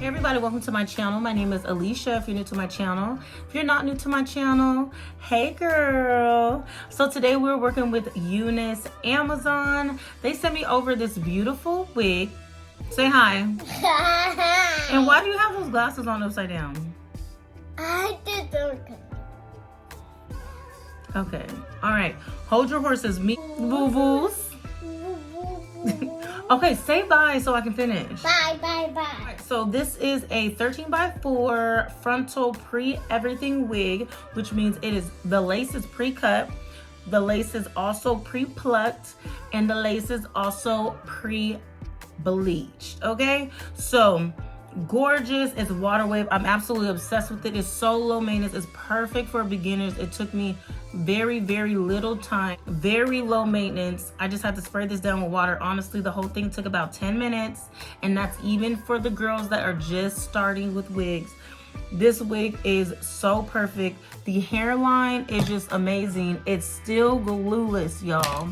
everybody, welcome to my channel. My name is Alishia if you're new to my channel. If you're not new to my channel, hey girl. So today we're working with UNice Amazon. They sent me over this beautiful wig. Say hi. And why do you have those glasses on upside down? I did okay. Okay, all right. Hold your horses, me boo-boos. Okay, say bye so I can finish. Bye, bye, bye. Right, so this is a 13x4 frontal pre-everything wig, which means the lace is pre-cut, the lace is also pre-plucked, and the lace is also pre-bleached, okay? So, gorgeous. It's water wave. I'm absolutely obsessed with it. It's so low maintenance. It's perfect for beginners. It took me very little time, very low maintenance. I just had to spray this down with water. Honestly, the whole thing took about 10 minutes, and that's even for the girls that are just starting with wigs. This wig is so perfect. The hairline is just amazing. It's still glueless, y'all.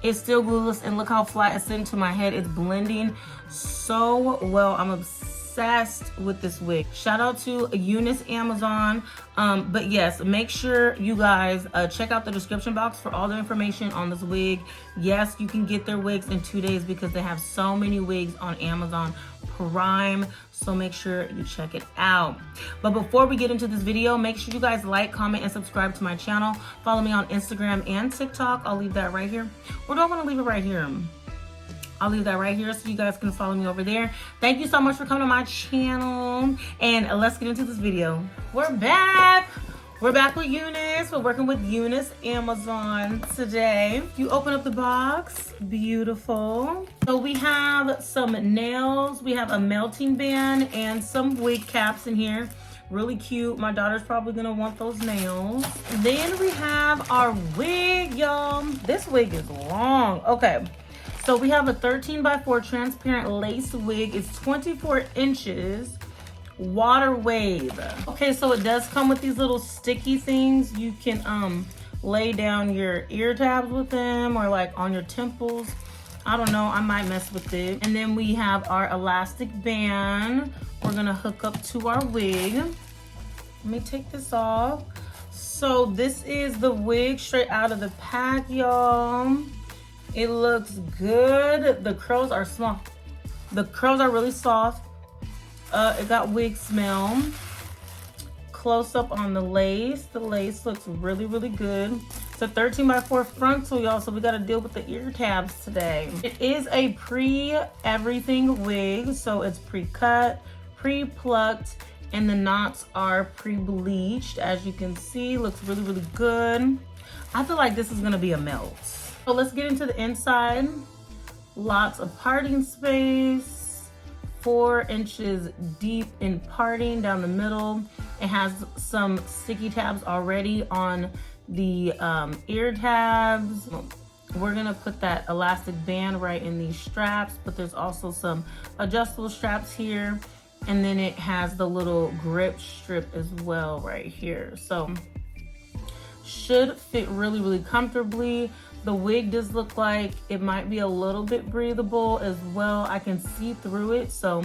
It's still glueless, and look how flat it's sitting to my head. It's blending so well. I'm obsessed with this wig. Shout out to UNice Amazon. But yes, make sure you guys check out the description box for all the information on this wig. Yes, you can get their wigs in 2 days because they have so many wigs on Amazon Prime. So make sure you check it out. But before we get into this video, make sure you guys like, comment, and subscribe to my channel. Follow me on Instagram and TikTok. I'll leave that right here. Or do I want to leave it right here? I'll leave that right here so you guys can follow me over there. Thank you so much for coming to my channel. And let's get into this video. We're back. We're back with UNice. We're working with UNice Amazon today. You open up the box. Beautiful. So we have some nails. We have a melting band and some wig caps in here. Really cute. My daughter's probably gonna want those nails. Then we have our wig, y'all. This wig is long. Okay. So we have a 13x4 transparent lace wig. It's 24 inches, water wave. Okay, so it does come with these little sticky things. You can lay down your ear tabs with them or like on your temples. I don't know, I might mess with it. And then we have our elastic band. We're gonna hook up to our wig. Let me take this off. So this is the wig straight out of the pack, y'all. It looks good. The curls are small. The curls are really soft. It got wig smell. Close up on the lace. The lace looks really good. It's a 13x4 frontal, y'all, so we got to deal with the ear tabs today. It is a pre-everything wig, so it's pre-cut, pre-plucked, and the knots are pre-bleached. As you can see, looks really good. I feel like this is going to be a melt. So let's get into the inside. Lots of parting space, 4 inches deep in parting down the middle. It has some sticky tabs already on the ear tabs. We're gonna put that elastic band right in these straps, but there's also some adjustable straps here. And then it has the little grip strip as well right here. So should fit really comfortably. The wig does look like it might be a little bit breathable as well. I can see through it, so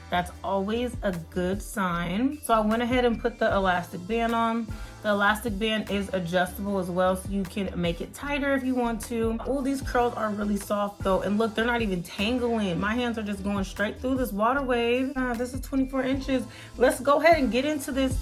that's always a good sign. So I went ahead and put the elastic band on. The elastic band is adjustable as well, so you can make it tighter if you want to. Oh, these curls are really soft though, and look, they're not even tangling. My hands are just going straight through this water wave. This is 24 inches. Let's go ahead and get into this.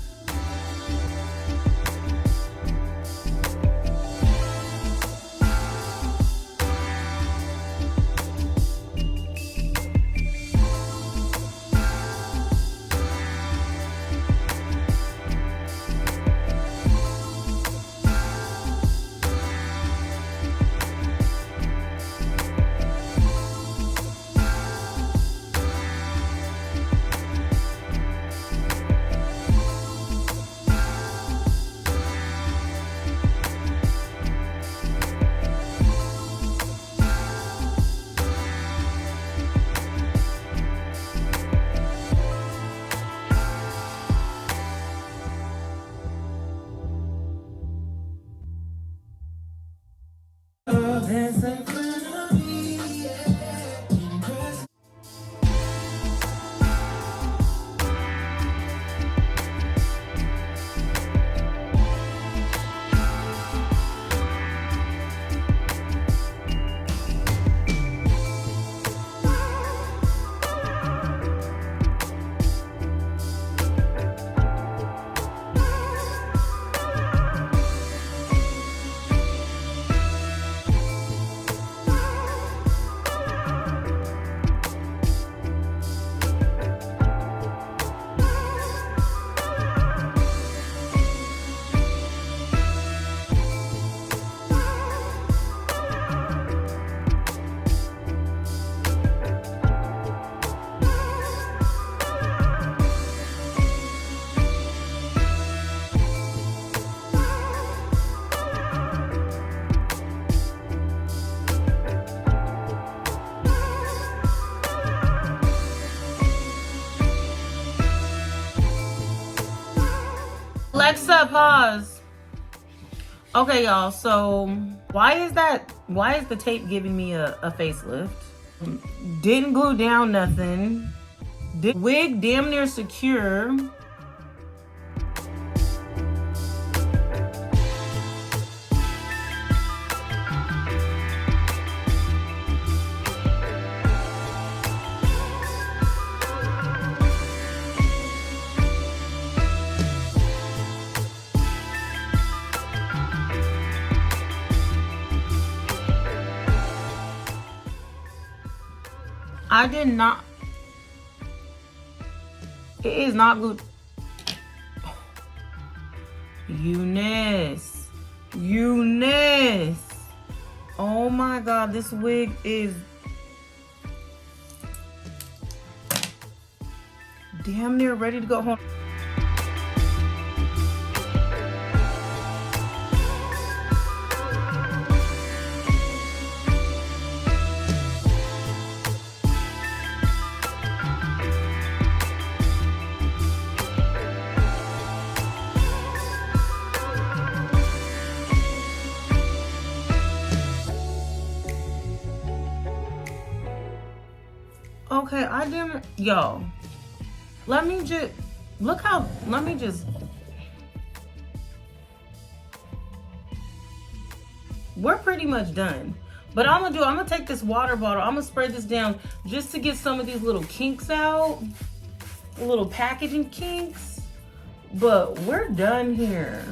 Alexa, pause. Okay, y'all, so why is the tape giving me a facelift? Didn't glue down nothing. Wig damn near secure. I did not. It is not glued. UNice. UNice. Oh my God, this wig is damn near ready to go home. Okay, I didn't, yo, let me just, we're pretty much done. But I'm gonna take this water bottle, I'm gonna spray this down just to get some of these little kinks out, little packaging kinks. But we're done here.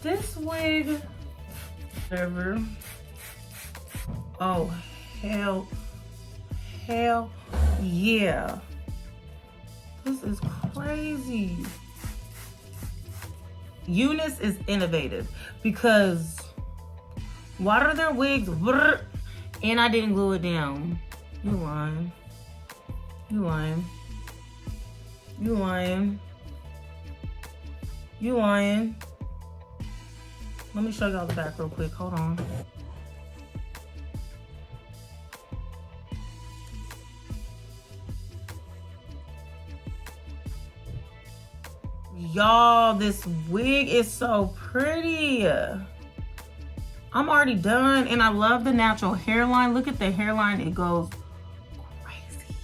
This wig, whatever. Oh, hell yeah. This is crazy. UNice is innovative because why are their wigs and I didn't glue it down? You lying. You lying. You lying. You lying. Let me show y'all the back real quick. Hold on. Y'all, this wig is so pretty. I'm already done and I love the natural hairline. Look at the hairline, it goes crazy.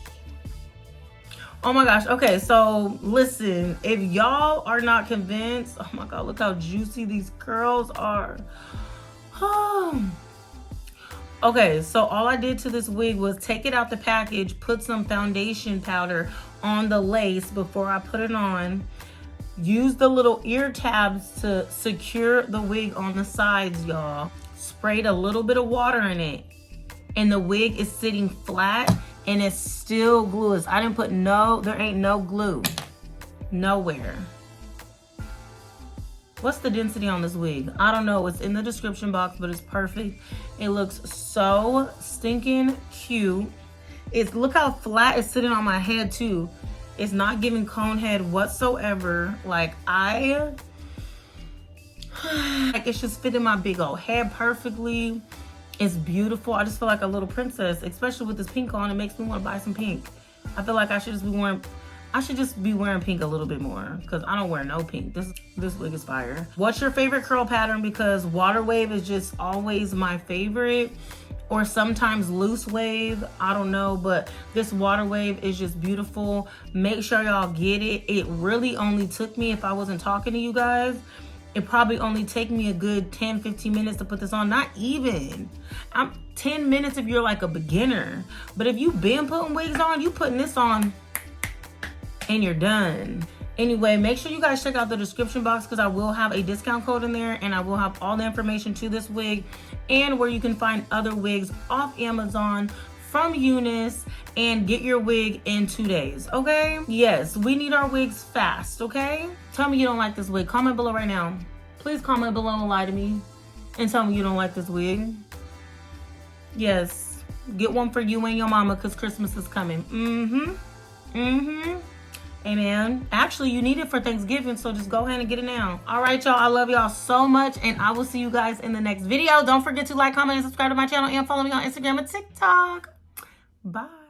Oh my gosh, okay, so listen, if y'all are not convinced, oh my God, look how juicy these curls are. Okay, so all I did to this wig was take it out the package, put some foundation powder on the lace before I put it on. Use the little ear tabs to secure the wig on the sides, y'all. Sprayed a little bit of water in it. And the wig is sitting flat and it's still glueless. I didn't put there ain't no glue. Nowhere. What's the density on this wig? I don't know. It's in the description box, but it's perfect. It looks so stinking cute. Look how flat it's sitting on my head too. It's not giving cone head whatsoever. Like it's just fitting my big old head perfectly. It's beautiful. I just feel like a little princess, especially with this pink on. It makes me want to buy some pink. I feel like I should just be wearing pink a little bit more because I don't wear no pink. This wig is fire. What's your favorite curl pattern? Because water wave is just always my favorite. Or sometimes loose wave, I don't know, but this water wave is just beautiful. Make sure y'all get it. It really only took me, if I wasn't talking to you guys, it probably only take me a good 10-15 minutes to put this on. Not even. 10 minutes if you're like a beginner. But if you've been putting wigs on, you putting this on and you're done. Anyway, make sure you guys check out the description box because I will have a discount code in there and I will have all the information to this wig and where you can find other wigs off Amazon from UNice and get your wig in 2 days, okay? Yes, we need our wigs fast, okay? Tell me you don't like this wig. Comment below right now. Please comment below and lie to me and tell me you don't like this wig. Yes, get one for you and your mama because Christmas is coming. Amen. Actually, you need it for Thanksgiving, so just go ahead and get it now. All right, y'all. I love y'all so much, and I will see you guys in the next video. Don't forget to like, comment, and subscribe to my channel, and follow me on Instagram and TikTok. Bye.